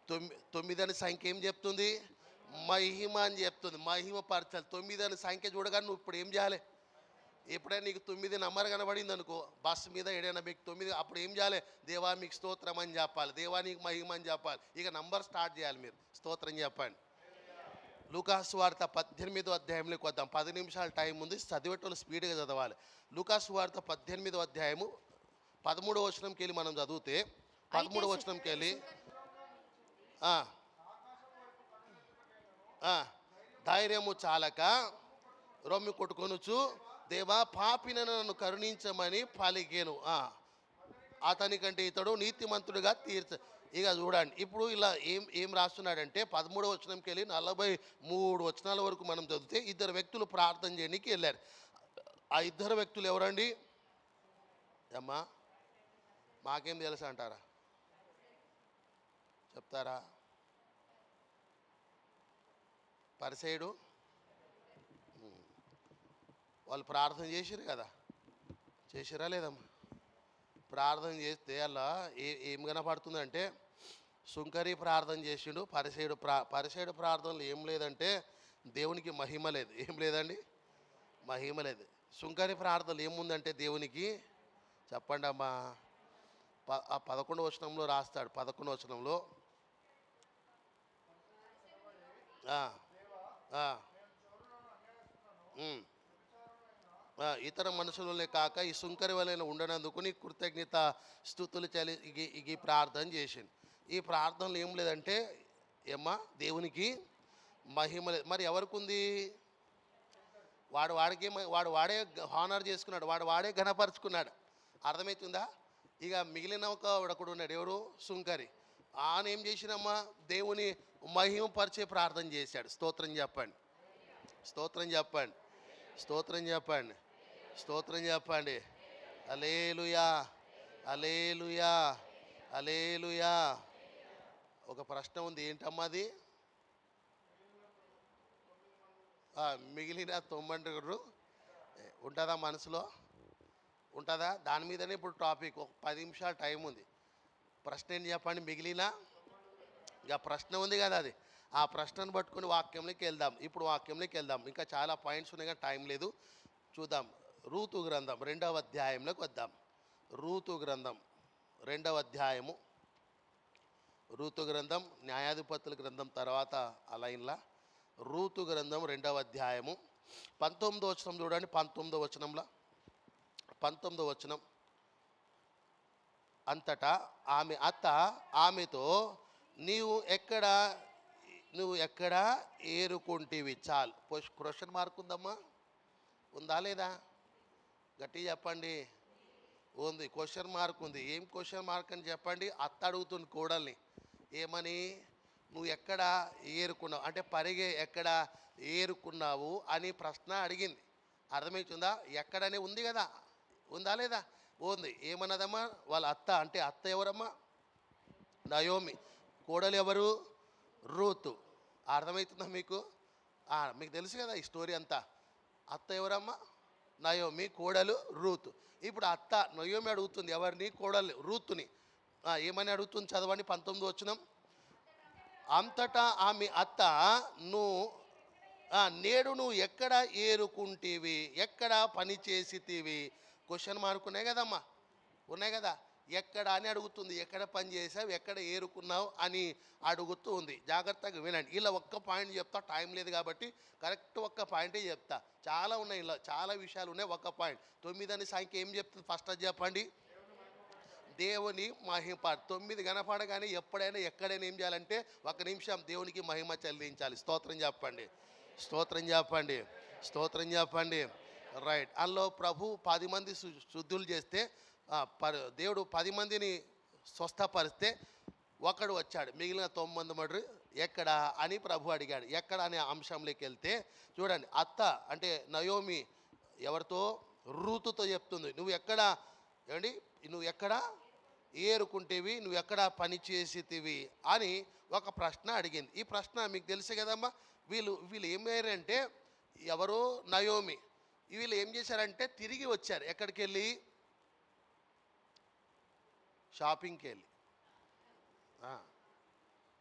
9 అనే సంఖ్య ఏం చెప్తుంది? మహిమ అని చెప్తుంది. మహిమ పరచాలి. 9 అనే సంఖ్య చూడగానే నువ్వు ఇప్పుడు ఏం చేయాలి? ఎప్పుడైనా నీకు 9 నంబర్ కనబడింది అనుకో, బస్సు మీద ఏడైనా మీకు 9, అప్పుడు ఏం చేయాలి? దేవా మీకు స్తోత్రం అని చెప్పాలి, దేవా నీకు మహిమ అని చెప్పాలి. ఇక నంబర్ స్టార్ట్ చేయాలి, మీరు స్తోత్రం చెప్పండి. లూకాసు వార్త 18వ అధ్యాయంలోకి వద్దాం. 10 నిమిషాలు టైం ఉంది, చదివేటోళ్ళు స్పీడ్గా చదవాలి. లూకాసు వార్త 18వ అధ్యాయము 13వ వచనంకి వెళ్ళి మనం చదివితే, 13వ వచనంకి వెళ్ళి ధైర్యము చాలక రొమ్మి కొట్టుకొనుచు, దేవా పాపినను నన్ను కరుణించమని పలికేను. అతనికంటే ఇతడు నీతిమంతుడిగా ఇక చూడండి, ఇప్పుడు ఇలా ఏం రాస్తున్నాడంటే 13వ వచనంకి వెళ్ళి 43 వచనాల వరకు మనం చదివితే, 2 వ్యక్తులు ప్రార్థన చేయడానికి వెళ్ళారు. ఆ 2 వ్యక్తులు ఎవరండి? అమ్మా మాకేం తెలుసు అంటారా? చెప్తారా? పరిసయుడు వాళ్ళు ప్రార్థన చేసిరు కదా, చేసిరా లేదమ్మా? ప్రార్థన చేస్తే అలా ఏం కనపడుతుందంటే, సుంకరి ప్రార్థన చేసిండు, పరిసయుడు ప్రార్థనలు ఏం లేదంటే దేవునికి మహిమ లేదు. ఏం లేదండి? మహిమ లేదు. సుంకరి ప్రార్థనలు ఏముందంటే దేవునికి, చెప్పండి అమ్మా. 11వ వచనంలో రాస్తాడు. 11వ వచనంలో ఇతర మనుషులనే కాక ఈ సుంకరి వలన ఉండనందుకు నీ కృతజ్ఞత స్తుతులు చలి ఈ ప్రార్థన చేసింది. ఈ ప్రార్థనలు ఏం లేదంటే ఏమ్మా దేవునికి మహిమ లేదు. మరి ఎవరికి ఉంది? వాడు వాడే హానర్ చేసుకున్నాడు, వాడే ఘనపరుచుకున్నాడు. అర్థమవుతుందా? ఇక మిగిలిన ఒకడు ఉన్నాడు, ఎవరు? సుంకరి. ఆయన ఏం చేసినమ్మా? దేవుని మహిమపరిచే ప్రార్థన చేశాడు. స్తోత్రం చెప్పండి, స్తోత్రం చెప్పండి, స్తోత్రం చెప్పండి, స్తోత్రం చెప్పండి. హల్లెలూయా, హల్లెలూయా, హల్లెలూయా. ఒక ప్రశ్న ఉంది, ఏంటమ్మా అది? మిగిలిన 90 ఉంటుందా? మనసులో ఉంటుందా? దాని మీదనే ఇప్పుడు టాపిక్. ఒక 10 నిమిషాలు టైం ఉంది. ప్రశ్న ఏంటి చెప్పండి? మిగిలిన ఇక ప్రశ్న ఉంది కదా, అది ఆ ప్రశ్నను పట్టుకుని వాక్యంలోకి వెళ్దాం. ఇప్పుడు వాక్యంలోకి వెళ్దాం. ఇంకా చాలా పాయింట్స్ ఉన్నాయి కానీ టైం లేదు. చూద్దాం. రూతు గ్రంథం 2వ అధ్యాయంలోకి వద్దాం. రూతు గ్రంథం 2వ అధ్యాయము. రూతు గ్రంథం న్యాయాధిపతుల గ్రంథం తర్వాత ఆ లైన్లా. రూతు గ్రంథం 2వ అధ్యాయము 19వ వచనం చూడండి. 19వ వచనంలో 19వ వచనం. అంతటా ఆమె అత్త ఆమెతో, నీవు ఎక్కడ ఏరుకుంటేవి? చాలు. క్వశ్చన్ మార్క్ ఉందమ్మా, ఉందా లేదా? గట్టి చెప్పండి. ఉంది, క్వశ్చన్ మార్క్ ఉంది. ఏం క్వశ్చన్ మార్క్ అని చెప్పండి? అత్త అడుగుతుంది కోడల్ని, ఏమని? నువ్వు ఎక్కడ ఏరుకున్నావు అంటే పరిగె ఎక్కడ ఏరుకున్నావు అని ప్రశ్న అడిగింది. అర్థమవుతుందా? ఎక్కడనే ఉంది కదా, ఉందా లేదా? ఉంది. ఏమన్నదమ్మా? వాళ్ళ అత్త. అంటే అత్త ఎవరమ్మా? నయోమి. కోడలు ఎవరు? రూతు. అర్థమవుతుందా మీకు? మీకు తెలుసు కదా ఈ స్టోరీ అంతా. అత్త ఎవరమ్మా? నయోమి. కోడలు రూతు. ఇప్పుడు అత్త నయోమి అడుగుతుంది ఎవరిని? కోడలు రూతుని. ఏమని అడుగుతుంది? చదవండి 19వ వచనం. అంతటా ఆమె అత్త, నువ్వు నేడు నువ్వు ఎక్కడ ఏరుకుంటేవి, ఎక్కడ పని చేసితివి. క్వశ్చన్ మార్క్ ఉన్నాయి కదమ్మా, ఉన్నాయి కదా. ఎక్కడ అని అడుగుతుంది, ఎక్కడ పని చేసావు, ఎక్కడ ఏరుకున్నావు అని అడుగుతూ ఉంది. జాగ్రత్తగా వినండి. ఇలా ఒక్క పాయింట్ చెప్తా, టైం లేదు కాబట్టి కరెక్ట్ ఒక్క పాయింటే చెప్తా. చాలా ఉన్నాయి, ఇలా చాలా విషయాలు ఉన్నాయి. ఒక్క పాయింట్ 9 అనే సంఖ్య ఏం చెప్తుంది ఫస్ట్ అది చెప్పండి. దేవుని మహిమ. 9 కనపడగానే ఎప్పుడైనా ఎక్కడైనా ఏం చేయాలంటే 1 నిమిషం దేవునికి మహిమ చెల్లించాలి. స్తోత్రం చెప్పండి, స్తోత్రం చెప్పండి, స్తోత్రం చెప్పండి. రైట్. అందులో ప్రభు 10 మంది శుద్ధులు చేస్తే దేవుడు 10 మందిని స్వస్థపరిస్తే ఒకడు వచ్చాడు, మిగిలిన 9 మంది మడు ఎక్కడ అని ప్రభు అడిగాడు. ఎక్కడ అనే అంశంలోకి వెళ్తే చూడండి, అత్త అంటే నయోమి ఎవరితో, రూతుతో చెప్తుంది, నువ్వు ఎక్కడ ఏమండి, నువ్వు ఎక్కడ ఏరుకుంటేవి, నువ్వు ఎక్కడ పని చేసేటివి అని ఒక ప్రశ్న అడిగింది. ఈ ప్రశ్న మీకు తెలుసు కదమ్మా. వీళ్ళు ఏమయ్యారంటే, ఎవరో నయోమి, వీళ్ళు ఏం చేశారంటే తిరిగి వచ్చారు. ఎక్కడికి వెళ్ళి, షాపింగ్కి వెళ్ళి.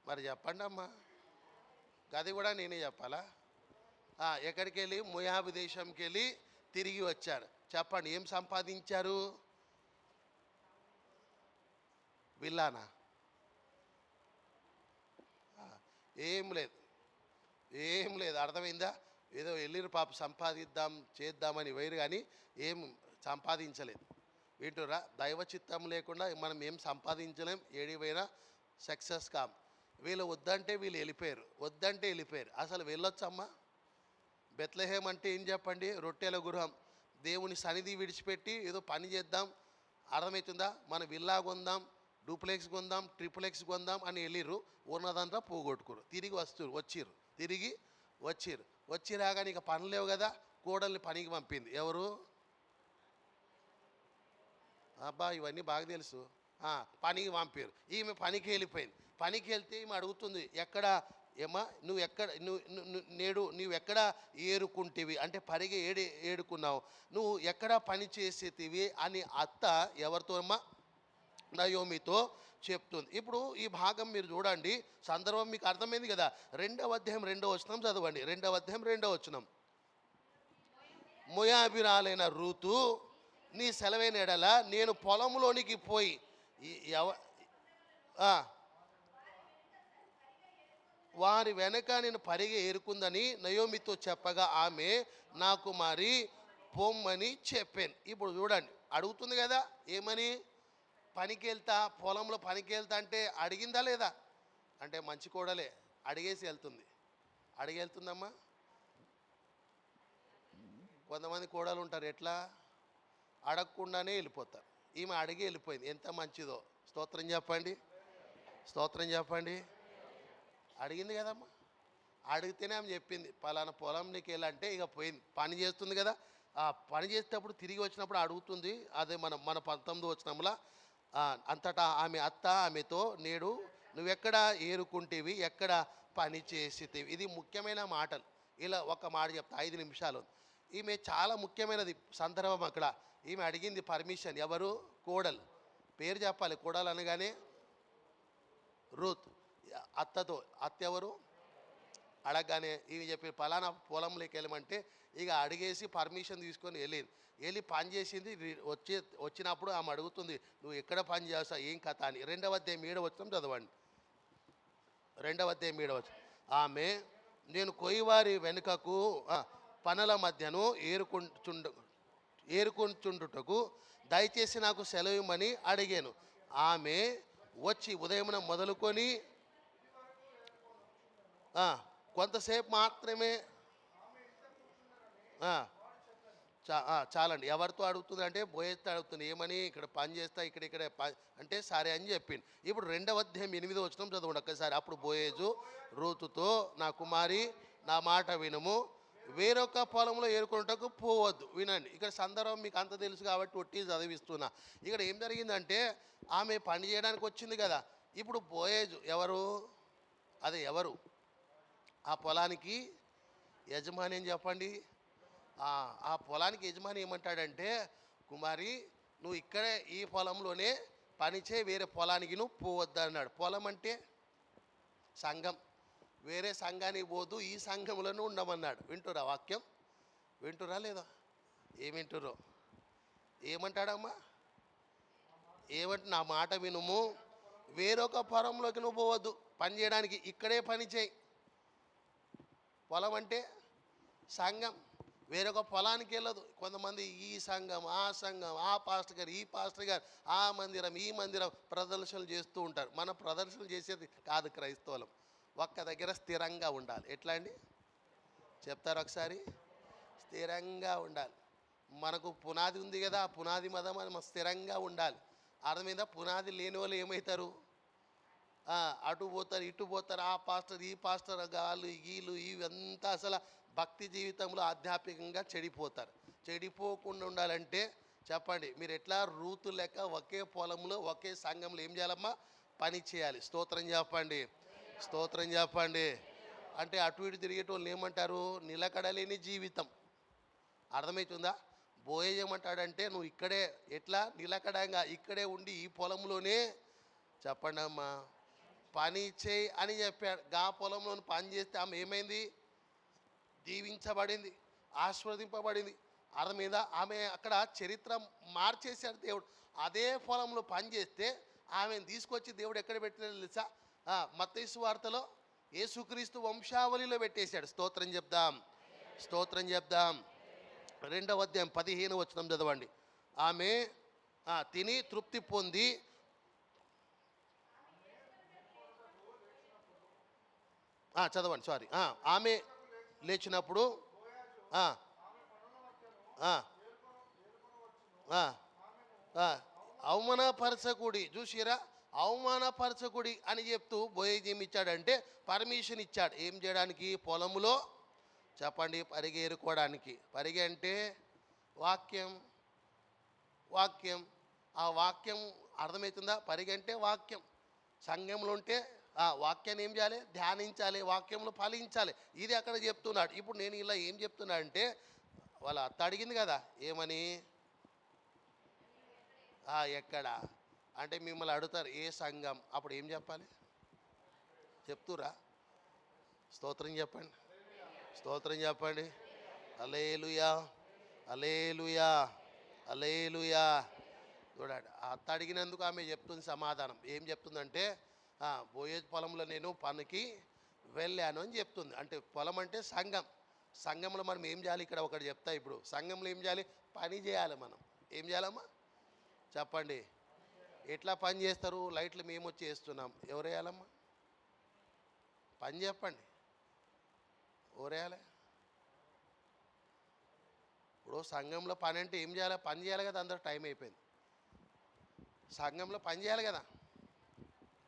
మరి చెప్పండి అమ్మా, గది కూడా నేనే చెప్పాలా? ఎక్కడికి వెళ్ళి, మోయాబు దేశంకి వెళ్ళి తిరిగి వచ్చారు. చెప్పండి, ఏం సంపాదించారు? విల్లానా? ఏం లేదు, ఏం లేదు. అర్థమైందా? ఏదో వెళ్ళిరు పాప, సంపాదిద్దాం చేద్దామని వైరు, కానీ ఏం సంపాదించలేదు. వింటురా? దైవ చిత్తం లేకుండా మనం ఏం సంపాదించలేం, ఏడిపోయినా సక్సెస్ కాం. వీళ్ళు వద్దంటే వీళ్ళు వెళ్ళిపోయారు, వద్దంటే వెళ్ళిపోయారు. అసలు వెళ్ళొచ్చమ్మా? బెత్లెహేం అంటే ఏం చెప్పండి? రొట్టెల గృహం. దేవుని సన్నిధి విడిచిపెట్టి ఏదో పని చేద్దాం, అర్థమవుతుందా? మన విల్లా కొందాం, డూప్లెక్స్ కొందాం, ట్రిపులెక్స్ కొందాం అని వెళ్ళిర్రు. ఉన్నదంతా పోగొట్టుకురు. తిరిగి వచ్చి రాగానే ఇక పని లేవు కదా, కోడల్ని పనికి పంపింది. ఎవరు? అబ్బా, ఇవన్నీ బాగా తెలుసు. పనికి పంపారు. ఈమె పనికి వెళ్ళిపోయింది. పనికి వెళ్తే ఈమె అడుగుతుంది, ఎక్కడ ఏమా నువ్వు ఎక్కడ నువ్వు ఎక్కడ ఏరుకుంటేవి అంటే పరిగి ఏడుకున్నావు, నువ్వు ఎక్కడ పని చేసేటివి అని అత్త ఎవరితో అమ్మా? నయోమితో చెప్తుంది. ఇప్పుడు ఈ భాగం మీరు చూడండి, సందర్భం మీకు అర్థమైంది కదా. 2వ అధ్యాయం 2వ వచనం చదవండి. 2వ అధ్యాయం 2వ వచనం. మోయాబీరాలైన రూతు నీ సెలవైన ఎడల నేను పొలంలోనికి పోయి వారి వెనక నేను పరిగె ఏరుకుందని నయోమితో చెప్పగా ఆమె నాకు మరి పొమ్మని చెప్పాను. ఇప్పుడు చూడండి, అడుగుతుంది కదా, ఏమని? పనికి వెళ్తా, పొలంలో పనికి వెళ్తా అంటే అడిగిందా లేదా? అంటే మంచి కోడలే, అడిగేసి వెళ్తుంది. వెళ్తుందమ్మా. కొంతమంది కోడలు ఉంటారు, ఎట్లా అడగకుండానే వెళ్ళిపోతారు. ఈమె అడిగి వెళ్ళిపోయింది. ఎంత మంచిదో. స్తోత్రం చెప్పండి, స్తోత్రం చెప్పండి. అడిగింది కదమ్మా, అడిగితేనే ఆమె చెప్పింది, పలానా పొలం నీకు వెళ్ళంటే ఇక పోయింది. పని చేస్తుంది కదా, ఆ పని చేసేటప్పుడు తిరిగి వచ్చినప్పుడు అడుగుతుంది. అదే మన 19వ వచనంలో, అంతటా ఆమె అత్త ఆమెతో నేడు నువ్వెక్కడ ఏరుకుంటేవి, ఎక్కడ పని చేసేవి. ఇది ముఖ్యమైన మాటలు. ఇలా ఒక మాట చెప్తా, 5 నిమిషాలు. ఈమె చాలా ముఖ్యమైనది సందర్భం. అక్కడ ఈమె అడిగింది పర్మిషన్. ఎవరు? కోడలు. పేరు చెప్పాలి. కోడలు అనగానే రూత్. అత్తతో, అత్త ఎవరు? అడగగానే ఈమె చెప్పి పలానా పొలంలోకి వెళ్ళమంటే ఇక అడిగేసి పర్మిషన్ తీసుకొని వెళ్ళి పని చేసింది. వచ్చినప్పుడు ఆమె అడుగుతుంది, నువ్వు ఎక్కడ పని చేస్తావు, ఏం కథ అని. 2వ అధ్యాయం 7వ వచనం చదవండి. 2వ అధ్యాయం 7వ వచనం. ఆమె నేను కొయ్యవారి వెనుకకు పనుల మధ్యను ఏరుకుంటుంటకు దయచేసి నాకు సెలవు ఇమ్మని అడిగాను. ఆమె వచ్చి ఉదయమున మొదలుకొని కొంతసేపు మాత్రమే చాలండి. ఎవరితో అడుగుతుంది అంటే బోయేజ్తో అడుగుతుంది. ఏమని? ఇక్కడ పని చేస్తా, ఇక్కడ అంటే సరే అని చెప్పింది. ఇప్పుడు 2వ అధ్యాయం 8వ వచనం చదవండి ఒక్కసారి. అప్పుడు బోయేజు రూతుతో, నా కుమారి నా మాట వినుము, వేరొక పొలంలో ఏరుకున్నటకు పోవద్దు. వినండి, ఇక్కడ సందర్భం మీకు అంత తెలుసు కాబట్టి ఒట్టి చదివిస్తున్నా. ఇక్కడ ఏం జరిగిందంటే ఆమె పని చేయడానికి వచ్చింది కదా. ఇప్పుడు బోయేజు ఎవరు? అదే ఎవరు? ఆ పొలానికి యజమాని అని చెప్పండి. ఆ పొలానికి యజమాని ఏమంటాడంటే, కుమారి నువ్వు ఇక్కడే ఈ పొలంలోనే పనిచే, వేరే పొలానికి నువ్వు పోవద్దు అన్నాడు. పొలం అంటే సంఘం. వేరే సంఘానికి పోతూ ఈ సంఘంలోనే ఉండమన్నాడు. వింటురా వాక్యం? వింటురా లేదా? ఏం వింటురో? ఏమంటాడమ్మా? ఏమంటే నా మాట వినుము, వేరొక పొలంలోకి నువ్వు పోవద్దు పని చేయడానికి, ఇక్కడే పని చేయి. పొలం అంటే సంఘం, వేరొక పొలానికి వెళ్ళదు. కొంతమంది ఈ సంఘం ఆ సంఘం, ఆ పాస్టర్ గారు ఈ పాస్టర్ గారు, ఆ మందిరం ఈ మందిరం ప్రదర్శనలు చేస్తూ ఉంటారు. మన ప్రదర్శనలు చేసేది కాదు క్రైస్తవులం. ఒక్క దగ్గర స్థిరంగా ఉండాలి. ఎట్లా అండి చెప్తారు ఒకసారి? స్థిరంగా ఉండాలి. మనకు పునాది ఉంది కదా, ఆ పునాది మీద మనం స్థిరంగా ఉండాలి. అర్థమైందా? పునాది లేని వాళ్ళు ఏమవుతారు? అటు పోతారు ఇటు పోతారు, ఆ పాస్టర్ ఈ పాస్టర్, గాళ్ళు వీళ్ళు ఇవంతా అసలు భక్తి జీవితంలో ఆధ్యాత్మికంగా చెడిపోతారు. చెడిపోకుండా ఉండాలంటే చెప్పండి, మీరు ఎట్లా రూతు లెక్క ఒకే పొలంలో ఒకే సంఘంలో ఏం చేయాలమ్మా? పని చేయాలి. స్తోత్రం చెప్పండి, స్తోత్రం చెప్పండి. అంటే అటు ఇటు తిరిగేటోళ్ళు ఏమంటారు? నిలకడలేని జీవితం. అర్థమవుతుందా? బోయజ్ ఏమంటాడంటే నువ్వు ఇక్కడే ఎట్లా నిలకడంగా ఇక్కడే ఉండి ఈ పొలంలోనే చెప్పండి అమ్మా పని చేయి అని చెప్పాడు. గా పొలంలో పని చేస్తే ఆమె ఏమైంది? దీవించబడింది, ఆశీర్వదింపబడింది. అర్థమైందా? ఆమె అక్కడ చరిత్ర మార్చేశాడు దేవుడు. అదే పొలంలో పని చేస్తే ఆమెను తీసుకొచ్చి దేవుడు ఎక్కడ పెట్టినా తెలుసా? మత్తయి సువార్తలో యేసుక్రీస్తు వంశావళిలో పెట్టేశాడు. స్తోత్రం చెప్దాం, స్తోత్రం చెప్దాం. 2వ అధ్యాయం 15వ వచనం చదవండి. ఆమె తిని తృప్తి పొంది చదవండి, సారీ. ఆమె లేచినప్పుడు అవమానపరచకుడి, చూసిరా? అవమానపరచకుడి అని చెప్తూ బోయేజ్ ఏమి ఇచ్చాడంటే పర్మిషన్ ఇచ్చాడు. ఏం చేయడానికి? పొలములో చెప్పండి పరిగేరుకోవడానికి. పరిగె అంటే వాక్యం, వాక్యం. ఆ వాక్యం అర్థమవుతుందా? పరిగె అంటే వాక్యం. సంఘంలో ఉంటే వాక్యాన్ని ఏం చేయాలి? ధ్యానించాలి, వాక్యంలో ఫలించాలి. ఇది అక్కడ చెప్తున్నాడు. ఇప్పుడు నేను ఇలా ఏం చెప్తున్నా అంటే, వాళ్ళ అత్త అడిగింది కదా ఏమని, ఎక్కడ అంటే మిమ్మల్ని అడుగుతారు ఏ సంఘం, అప్పుడు ఏం చెప్పాలి? చెప్తురా? స్తోత్రం చెప్పండి, స్తోత్రం చెప్పండి. హల్లెలూయా, హల్లెలూయా, హల్లెలూయా. చూడండి, అత్త అడిగినందుకు ఆమె చెప్తుంది సమాధానం. ఏం చెప్తుందంటే బోయేజ్ పొలంలో నేను పనికి వెళ్ళాను అని చెప్తుంది. అంటే పొలం అంటే సంఘం. సంఘంలో మనం ఏం చేయాలి? ఇక్కడ ఒకటి చెప్తా. ఇప్పుడు సంఘంలో ఏం చేయాలి? పని చేయాలి. మనం ఏం చేయాలమ్మా? చెప్పండి. ఎట్లా పని చేస్తారు? లైట్లు మేము వచ్చి వేస్తున్నాం, ఎవరు వేయాలమ్మా? పని చెప్పండి, ఎవరేయాలి? ఇప్పుడు సంఘంలో పని అంటే ఏం చేయాలి? పని చేయాలి కదా. అందరూ టైం అయిపోయింది. సంఘంలో పని చేయాలి కదా.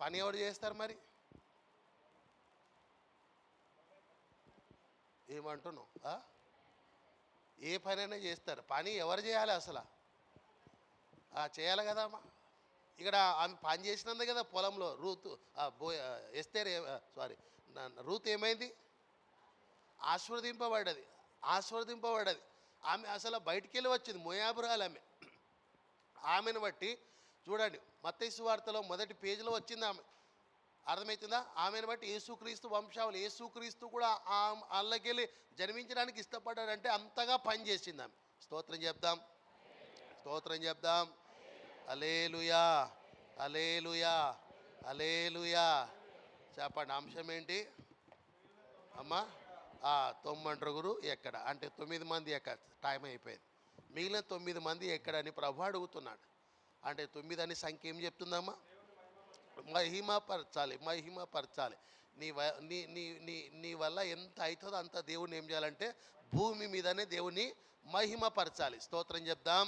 పని ఎవరు చేస్తారు మరి? ఏమంటున్నావు? ఏ పని అయినా చేస్తారు. పని ఎవరు చేయాలి అసలు? చేయాలి కదా అమ్మా. ఇక్కడ ఆమె పని చేసినందే కదా పొలంలో. ఎస్తేర్ రూత్ ఏమైంది? ఆశీర్వదింపబడ్డది, ఆశీర్వదింపబడ్డది. ఆమె అసలు బయటికి వెళ్ళి వచ్చింది, మోయాబురాలు ఆమె. ఆమెను బట్టి చూడండి, మత్తయి సువార్తలో మొదటి పేజీలో వచ్చింది ఆమె. అర్థమవుతుందా? ఆమెను బట్టి యేసుక్రీస్తు వంశావళి, యేసుక్రీస్తు కూడా అల్లకెళ్ళి జన్మించడానికి ఇష్టపడ్డాడంటే అంతగా పని చేసింది ఆమె. స్తోత్రం చెప్దాం, స్తోత్రం చెప్దాం. హల్లెలూయా, హల్లెలూయా, హల్లెలూయా. చెప్పండి, అంశం ఏంటి అమ్మా? 9 ఎక్కడ అంటే 9 మంది ఎక్కడ? టైం అయిపోయింది. మిగిలిన 9 మంది ఎక్కడని ప్రభు అడుగుతున్నాడు. అంటే 9 అనే సంఖ్య ఏం చెప్తుందమ్మా? మహిమపరచాలి, మహిమపరచాలి. నీ వల్ల ఎంత అవుతుందో అంత దేవుని ఏం చేయాలంటే భూమి మీదనే దేవుని మహిమపరచాలి. స్తోత్రం చెప్దాం.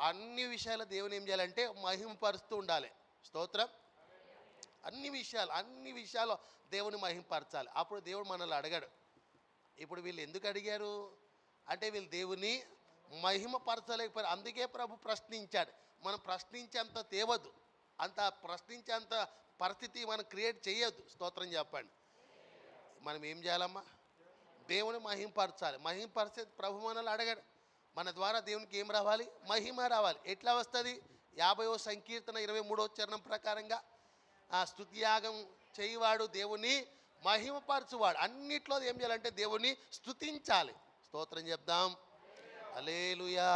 అన్ని విషయాల దేవుని ఏం చేయాలంటే మహిమపరుస్తూ ఉండాలి. స్తోత్రం. అన్ని విషయాలు దేవుని మహిమపరచాలి. అప్పుడు దేవుడు మనల్ని అడగాడు. ఇప్పుడు వీళ్ళు ఎందుకు అడిగారు అంటే వీళ్ళు దేవుని మహిమపరచలేకపోయారు. అందుకే ప్రభు ప్రశ్నించాడు. మనం ప్రశ్నించేంత తేవద్దు, అంత ప్రశ్నించేంత పరిస్థితి మనం క్రియేట్ చేయొద్దు. స్తోత్రం చెప్పండి. మనం ఏం చేయాలమ్మా? దేవుని మహిమపరచాలి. మహిమపరిచే ప్రభు మనల్ని అడగాడు. మన ద్వారా దేవునికి ఏం రావాలి? మహిమ రావాలి. ఎట్లా వస్తుంది? 50వ సంకీర్తన 23వ చరణం ప్రకారంగా స్తుతియాగం చేయువాడు దేవుని మహిమపరచువాడు. అన్నిట్లో ఏం చేయాలంటే దేవుని స్తుతించాలి. స్తోత్రం చెప్దాం. హల్లెలూయా.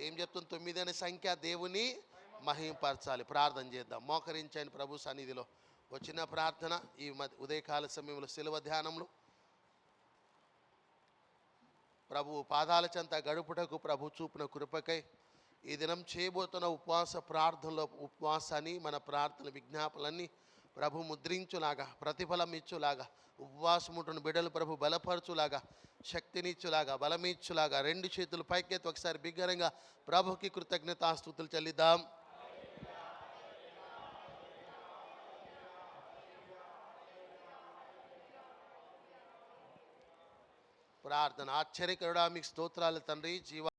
ఏం చెప్తుంది 9 అనే సంఖ్య? దేవుని మహిమపరచాలి. ప్రార్థన చేద్దాం. మోకరించండి ప్రభు సన్నిధిలో. వచ్చిన ప్రార్థన ఈ ఉదయకాల సమయంలో శిలువ ధ్యానంలో ప్రభు పాదాల చెంత గడుపుటకు ప్రభు చూపిన కృపకై ఈ దినం చేయబోతున్న ఉపవాస ప్రార్థనలో ఉపవాసాన్ని మన ప్రార్థన విజ్ఞాపనలన్నీ ప్రభు ముద్రించులాగా, ప్రతిఫలం ఇచ్చులాగా, ఉపవాసం ఉంటున్న బిడ్డలు ప్రభు బలపరచులాగా, శక్తినిచ్చులాగా, బలమిచ్చులాగా 2 చేతులు పైకెత్తి ఒకసారి బిగ్గరగా ప్రభుకి కృతజ్ఞతాస్తుతులు చెల్లిద్దాం. ప్రార్థన. ఆశ్చర్యకరుడా మీకు స్తోత్రాలు తండ్రి.